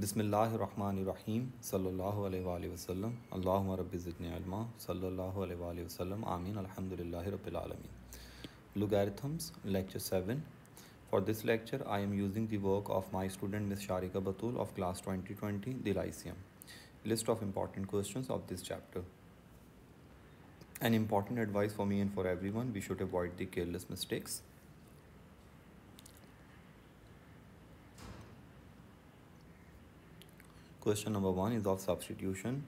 बिस्मिल्लाहिर्रहमानिर्रहीम सल्लल्लाहु अलैहि वसल्लम अल्लाहुम्मा रब्बि ज़िदनी इल्मा सल्लल्लाहु अलैहि वसल्लम आमीन अल्हम्दुलिल्लाहि रब्बिल आलमीन. Logarithms lecture 7. For this lecture I am using the work of my student Miss Sharika Batul of class 2020 the Lyceum. List of important questions of this chapter. An important advice for me and for everyone: we should avoid the careless mistakes. Question number 1 is of substitution,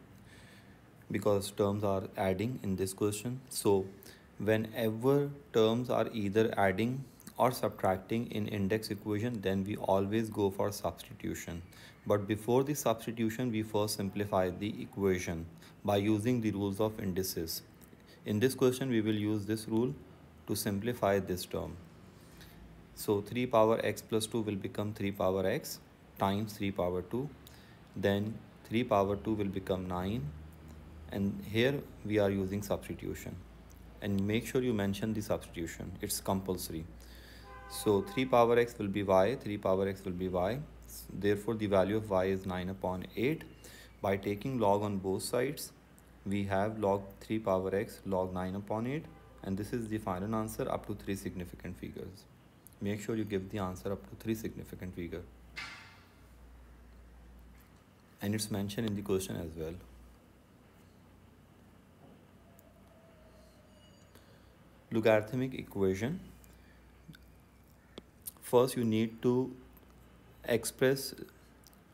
because terms are adding in this question. So whenever terms are either adding or subtracting in index equation, then we always go for substitution. But before the substitution, we first simplify the equation by using the rules of indices. In this question, we will use this rule to simplify this term. So 3 power x plus 2 will become 3 power x times 3 power 2. Then 3 power 2 will become 9. And here we are using substitution. And make sure you mention the substitution. It's compulsory. So 3 power x will be y, 3 power x will be y. Therefore, the value of y is 9 upon 8. By taking log on both sides, we have log 3 power x log 9 upon 8. And this is the final answer up to 3 significant figures. Make sure you give the answer up to 3 significant figures. And it's mentioned in the question as well. Logarithmic equation. First, you need to express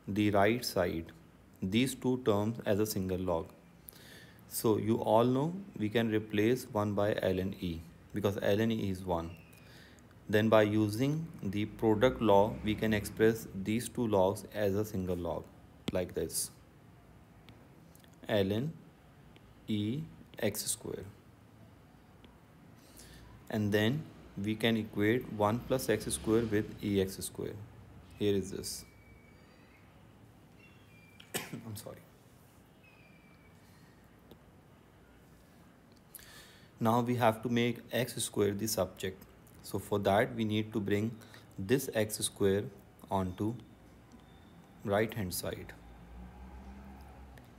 the right side, these two terms, as a single log. So you all know we can replace 1 by ln e because ln e is 1. Then by using the product law, we can express these two logs as a single log like this: ln e x square. And then we can equate 1 plus x square with ex square. Here is this. I'm sorry. Now we have to make x square the subject. So for that we need to bring this x square onto right hand side.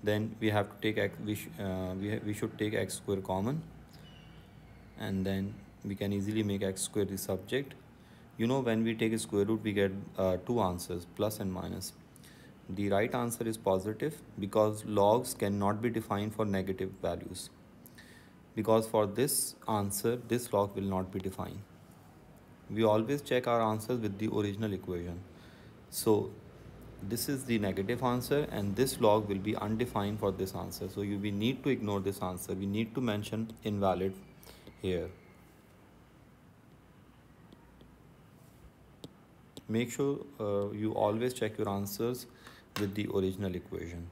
Then we have to take x, we should take x square common, and then we can easily make x square the subject. You know, when we take a square root, we get two answers, plus and minus. The right answer is positive because logs cannot be defined for negative values. Because for this answer, this log will not be defined. We always check our answers with the original equation. So this is the negative answer and this log will be undefined for this answer. So we need to ignore this answer. We need to mention invalid here. Make sure you always check your answers with the original equation.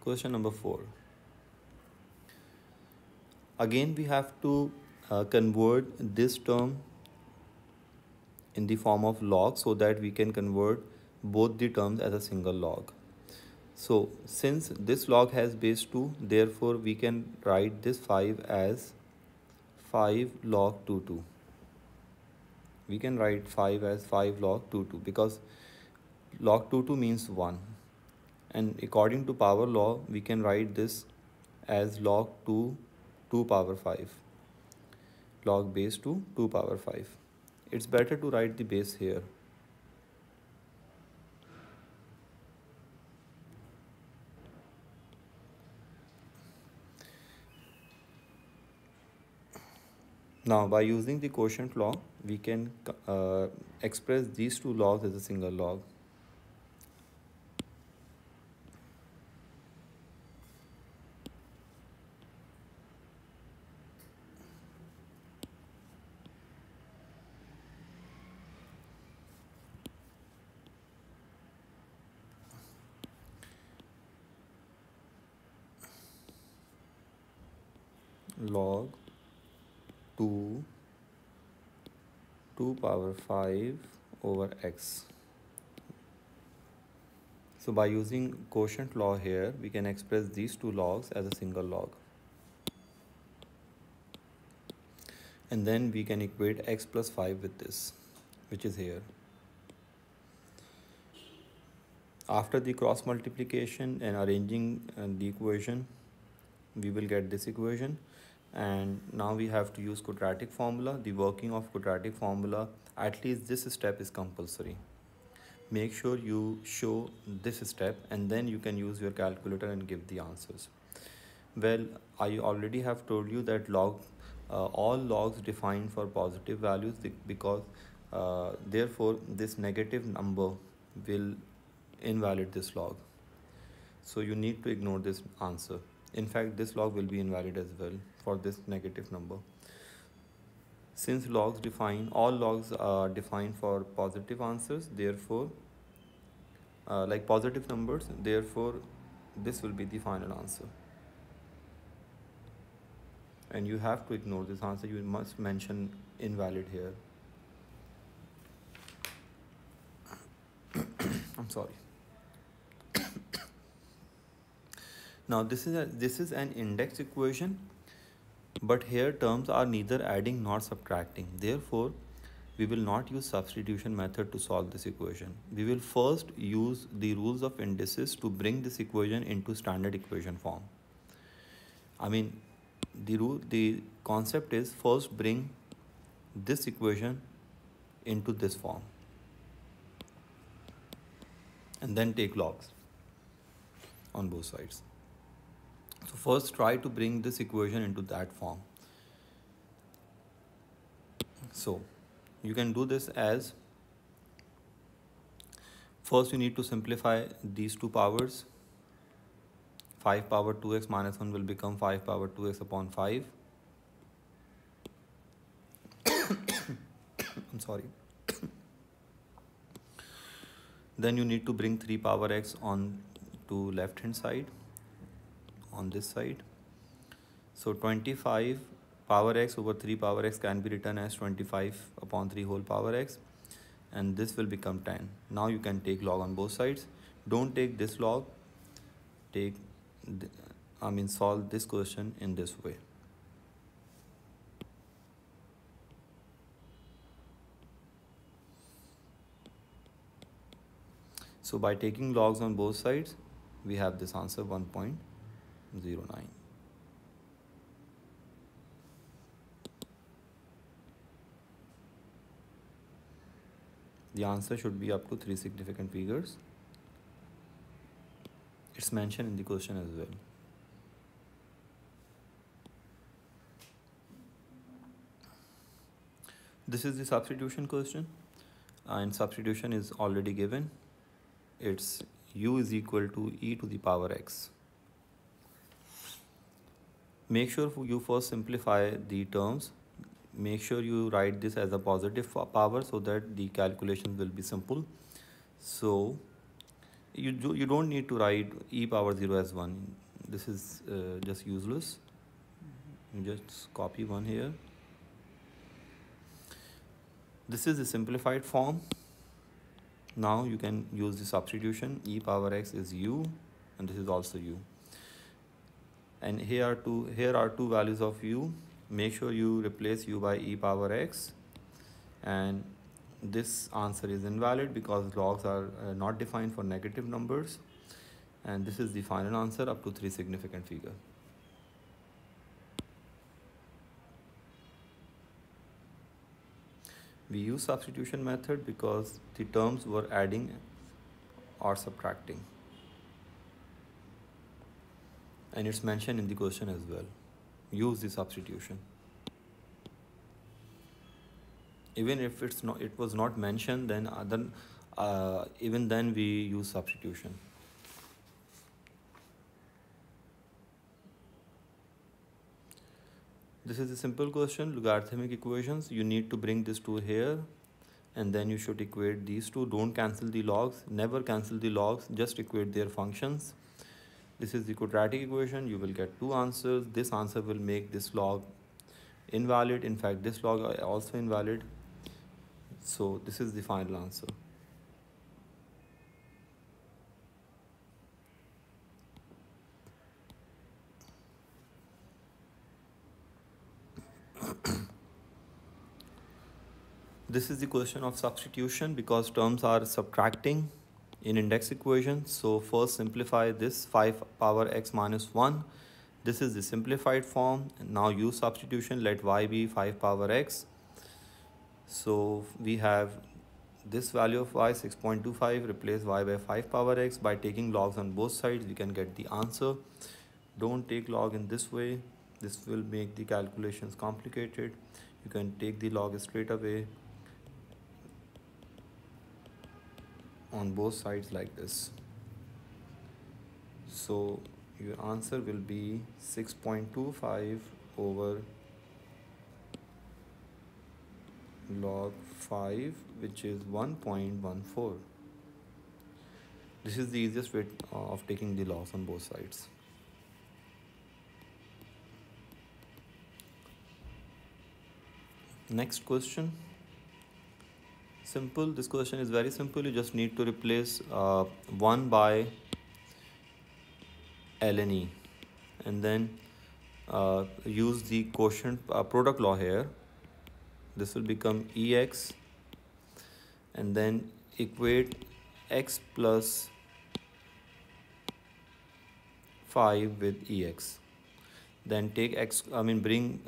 Question number 4. Again, we have to convert this term in the form of log so that we can convert both the terms as a single log. So since this log has base 2, therefore we can write this 5 as 5 log 2. We can write 5 as 5 log 2 because log 2 means 1. And according to power law, we can write this as log 2 power 5. Log base 2 power 5. It's better to write the base here. Now by using the quotient law, we can express these two logs as a single log. Log 2 power 5 over x. So by using quotient law here, we can express these two logs as a single log. And then we can equate x plus 5 with this, which is here. After the cross multiplication and arranging the equation, we will get this equation. And now we have to use quadratic formula. The working of quadratic formula, at least this step is compulsory. Make sure you show this step and then you can use your calculator and give the answers. Well, I already have told you that all logs define for positive values because therefore this negative number will invalid this log. So you need to ignore this answer. In fact, this log will be invalid as well for this negative number. Since all logs are defined for positive answers, therefore, like positive numbers, therefore, this will be the final answer. And you have to ignore this answer. You must mention invalid here. I'm sorry. Now this is an index equation, but here terms are neither adding nor subtracting. Therefore, we will not use substitution method to solve this equation. We will first use the rules of indices to bring this equation into standard equation form. I mean, the concept is first bring this equation into this form and then take logs on both sides. So first try to bring this equation into that form. So you can do this as, first you need to simplify these two powers. 5 power 2x minus 1 will become 5 power 2x upon 5. I'm sorry. Then you need to bring 3 power x on to left hand side, on this side. So 25 power x over 3 power x can be written as 25 upon 3 whole power x, and this will become 10. Now you can take log on both sides. Don't take this log, solve this question in this way. So by taking logs on both sides, we have this answer 1.09. The answer should be up to 3 significant figures. It's mentioned in the question as well. This is the substitution question, and substitution is already given. It's u is equal to e to the power x. Make sure you first simplify the terms. Make sure you write this as a positive power so that the calculations will be simple. So you don't need to write e power 0 as 1. This is just useless. You just copy 1 here. This is the simplified form. Now you can use the substitution. E power x is u, and this is also u. And here are two values of u. Make sure you replace u by e power x, and this answer is invalid because logs are not defined for negative numbers, and this is the final answer up to 3 significant figure. We use substitution method because the terms were adding or subtracting, and it's mentioned in the question as well. Use the substitution. Even if it was not mentioned, then even then we use substitution. This is a simple question, logarithmic equations. You need to bring this to here, and then you should equate these two. Don't cancel the logs. Never cancel the logs. Just equate their functions. This is the quadratic equation. You will get 2 answers. This answer will make this log invalid. In fact, this log is also invalid. So this is the final answer. This is the question of substitution because terms are subtracting in index equation. So first simplify this 5 power x minus 1. This is the simplified form. Now use substitution, let y be 5 power x. So we have this value of y 6.25, replace y by 5 power x. By taking logs on both sides we can get the answer. Don't take log in this way, this will make the calculations complicated. You can take the log straight away on both sides like this. So your answer will be 6.25 over log 5, which is 1.14. This is the easiest way of taking the logs on both sides. Next question. Simple. This question is very simple. You just need to replace 1 by ln e, and then use the quotient product law here. This will become ex, and then equate x plus 5 with ex. Then take x, bring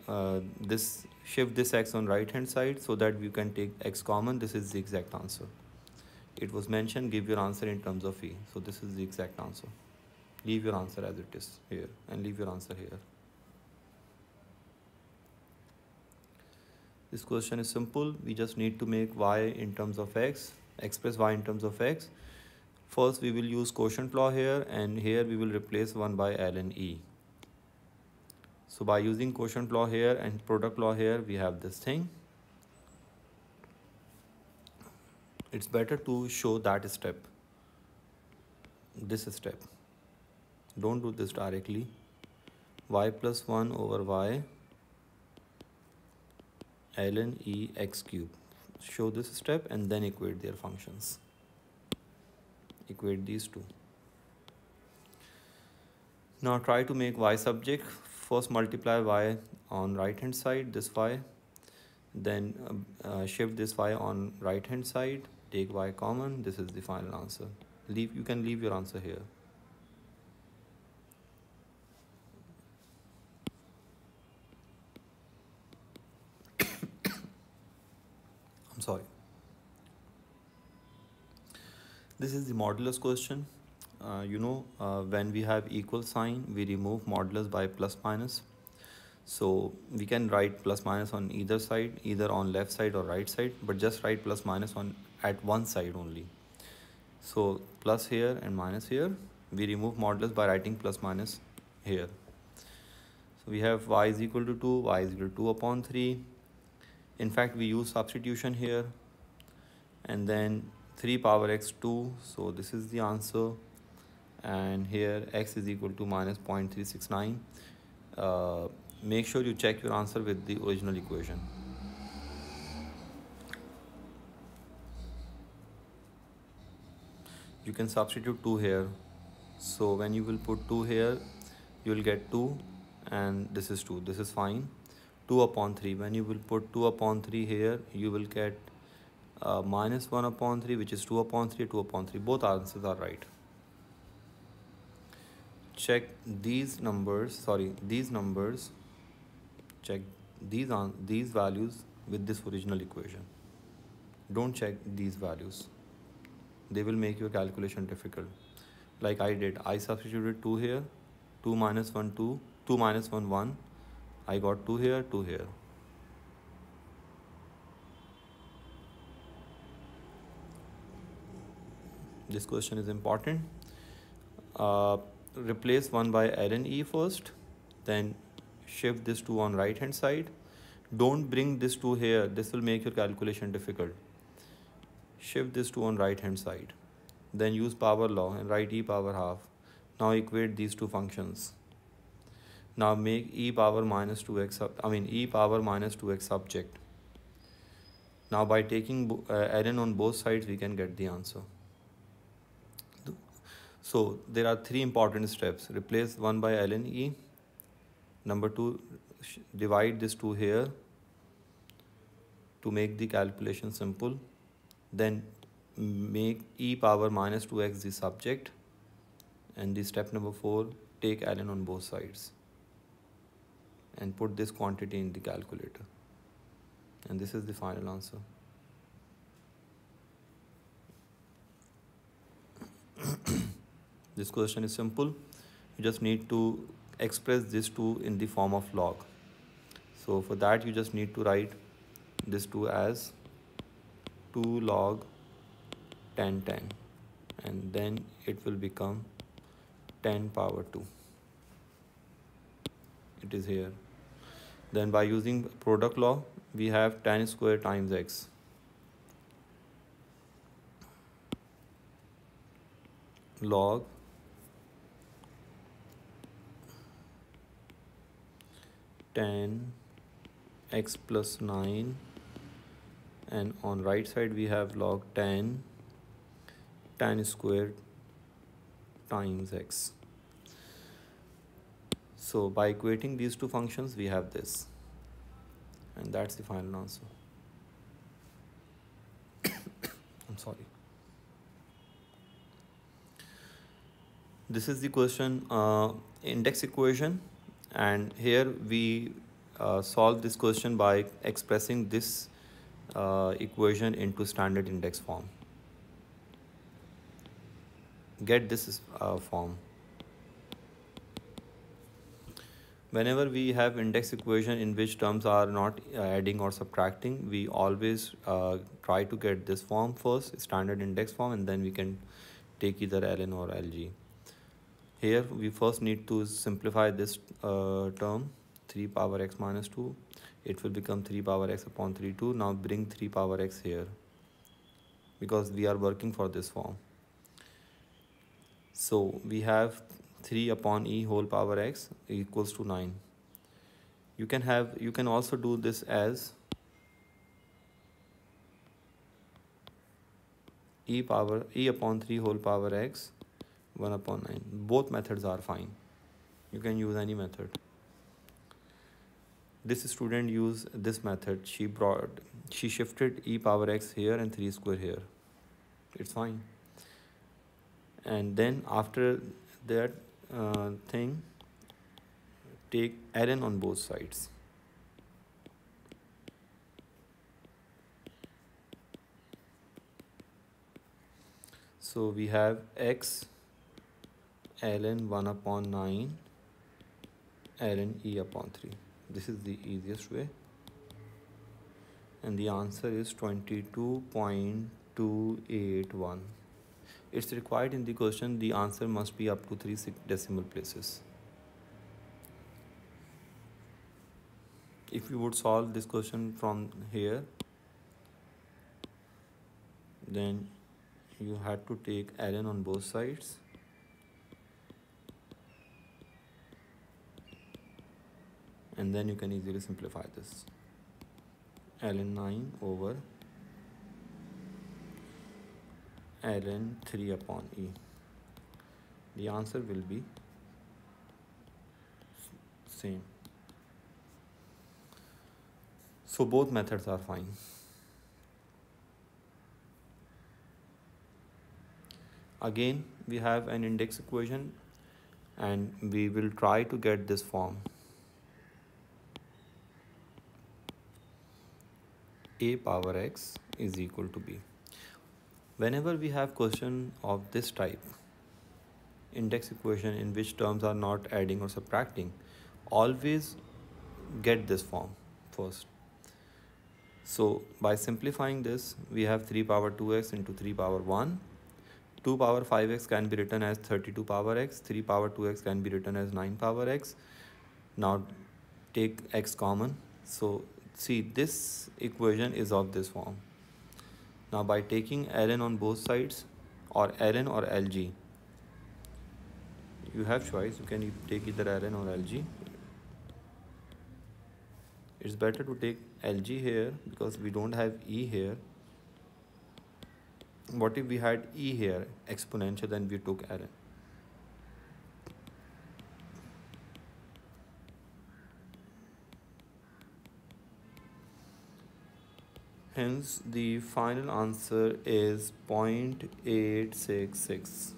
this, shift this x on right hand side so that you can take x common. This is the exact answer. It was mentioned, give your answer in terms of e. So this is the exact answer. Leave your answer as it is here and leave your answer here. This question is simple. We just need to make y in terms of x, express y in terms of x. First we will use quotient law here, and here we will replace 1 by ln e. So by using quotient law here and product law here, we have this thing. It's better to show that step, this step. Don't do this directly. Y plus 1 over y ln e x cube. Show this step and then equate their functions. Equate these two. Now try to make y subject. First multiply y on right hand side, this y, then shift this y on right hand side, take y common. This is the final answer. You can leave your answer here. I'm sorry. This is the modulus question. When we have equal sign, we remove modulus by plus minus. So we can write plus minus on either side, either on left side or right side, but just write plus minus on at one side only. So plus here and minus here. We remove modulus by writing plus minus here. So we have y is equal to 2, y is equal to 2 upon 3. In fact, we use substitution here, and then 3 power x 2. So this is the answer. And here x is equal to minus 0.369. Make sure you check your answer with the original equation. You can substitute 2 here. So when you will put 2 here, you will get 2, and this is 2. This is fine. 2 upon 3. When you will put 2 upon 3 here, you will get minus 1 upon 3, which is 2 upon 3, 2 upon 3. Both answers are right. Check these numbers, check these values with this original equation. Don't check these values. They will make your calculation difficult. Like I did, I substituted 2 here, 2 minus 1, 2, 2 minus 1, 1. I got 2 here, 2 here. This question is important. Replace 1 by ln e first, then shift this 2 on right hand side. Don't bring this 2 here, this will make your calculation difficult. Shift this 2 on right hand side, then use power law and write e power half. Now equate these two functions. Now make e power minus 2x e power minus 2x subject. Now by taking ln on both sides, we can get the answer. So there are 3 important steps. Replace 1 by ln e. Number 2, divide this 2 here to make the calculation simple. Then make e power minus 2x the subject, and the step number 4, take ln on both sides and put this quantity in the calculator, and this is the final answer. This question is simple. You just need to express this 2 in the form of log. So for that you just need to write this 2 as 2 log 10, and then it will become 10 power 2. It is here. Then by using product law, we have 10 square times x. Log 10 x plus 9, and on right side we have log 10 squared times x. So by equating these two functions we have this, and that's the final answer. I'm sorry. This is the question, index equation, and here we solve this question by expressing this equation into standard index form. Get this form. Whenever we have index equation in which terms are not adding or subtracting, we always try to get this form first, standard index form, and then we can take either ln or lg. Here we first need to simplify this term, 3 power x minus 2. It will become 3 power x upon 3 2. Now bring 3 power x here, because we are working for this form. So we have 3 upon e whole power x equals to 9. You can also do this as e upon 3 whole power x 1 upon 9. Both methods are fine. You can use any method. This student used this method. She shifted e power x here and 3 square here. It's fine. And then after that thing, take ln on both sides. So we have x ln 1 upon 9 ln e upon 3. This is the easiest way, and the answer is 22.281. It's required in the question. The answer must be up to 3 decimal places. If you would solve this question from here, then you had to take ln on both sides, and then you can easily simplify this. Ln 9 over ln 3 upon e. The answer will be same. So both methods are fine. Again, we have an index equation, and we will try to get this form. A power x is equal to b. Whenever we have question of this type, index equation in which terms are not adding or subtracting, always get this form first. So by simplifying this, we have 3 power 2x into 3 power 1. 2 power 5x can be written as 32 power x. 3 power 2x can be written as 9 power x. Now take x common. So see, this equation is of this form. Now by taking ln on both sides, or ln or lg, you have choice. You can take either ln or lg. It's better to take lg here because we don't have e here. What if we had e here, exponential, then we took ln? Hence, the final answer is 0.866.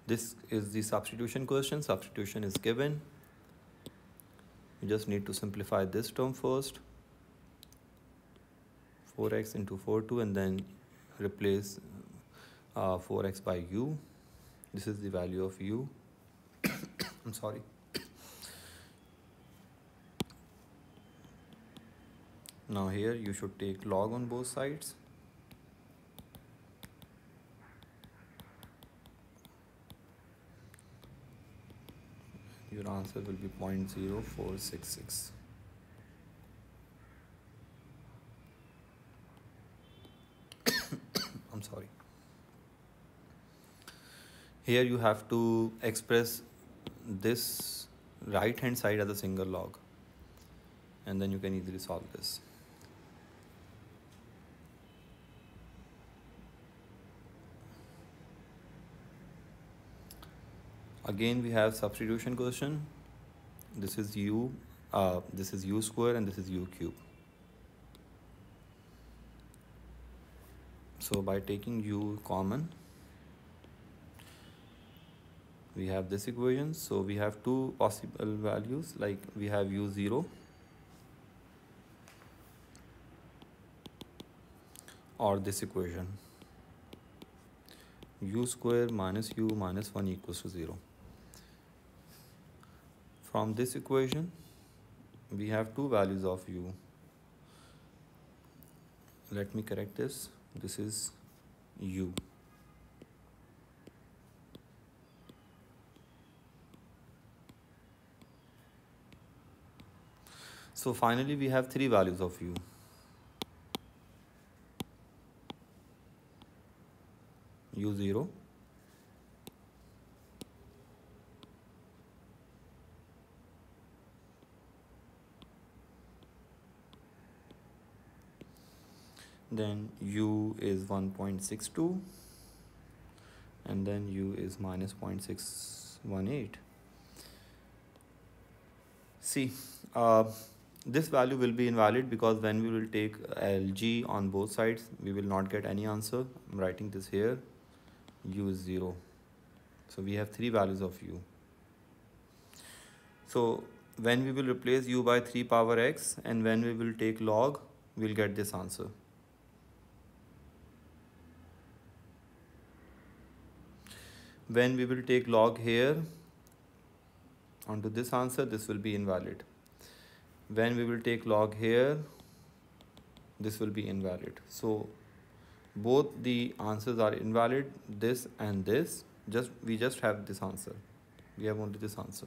This is the substitution question. Substitution is given. You just need to simplify this term first. 4x into 4,2 and then replace 4x by u. This is the value of u. I'm sorry. Now here you should take log on both sides. Your answer will be 0.0466. I'm sorry. Here you have to express this right hand side as a single log, and then you can easily solve this. Again we have substitution question. This is u square and this is u cube. So by taking u common, we have this equation. So we have two possible values, like we have u0 or this equation, u square minus u minus 1 equals to 0. From this equation, we have two values of u. Let me correct this. This is u. So finally, we have three values of u. u0, then u is 1.62, and then u is minus 0.618. See, this value will be invalid because when we will take LG on both sides, we will not get any answer. I'm writing this here, u is 0. So we have three values of u. So when we will replace u by 3 power x and when we will take log, we'll get this answer. When we will take log here onto this answer, this will be invalid. When we will take log here, this will be invalid. So both the answers are invalid, this and this. We just have this answer. We have only this answer.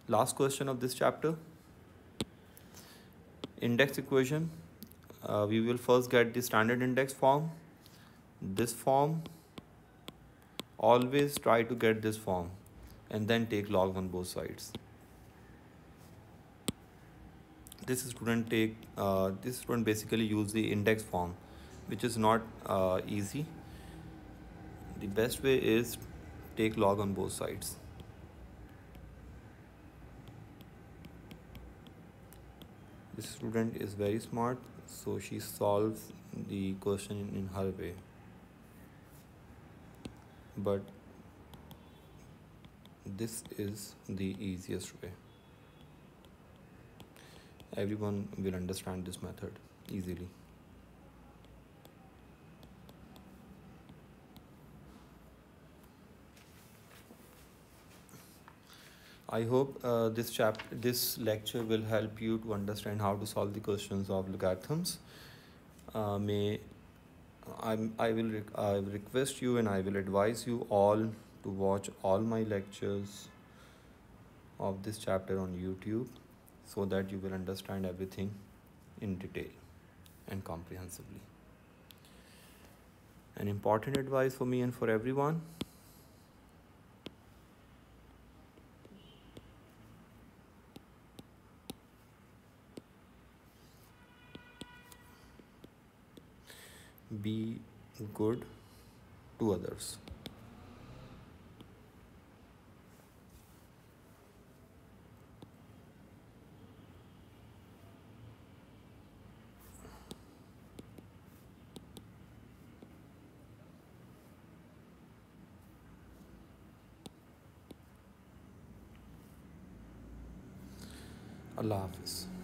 Last question of this chapter. Index equation. We will first get the standard index form. This form, always try to get this form and then take log on both sides. This student basically use the index form, which is not easy. The best way is take log on both sides. This student is very smart, so she solves the question in her way. But this is the easiest way. Everyone will understand this method easily. I hope this lecture will help you to understand how to solve the questions of logarithms. I will request you and I will advise you all to watch all my lectures of this chapter on YouTube so that you will understand everything in detail and comprehensively. An important advice for me and for everyone: be good to others. Allah Hafiz.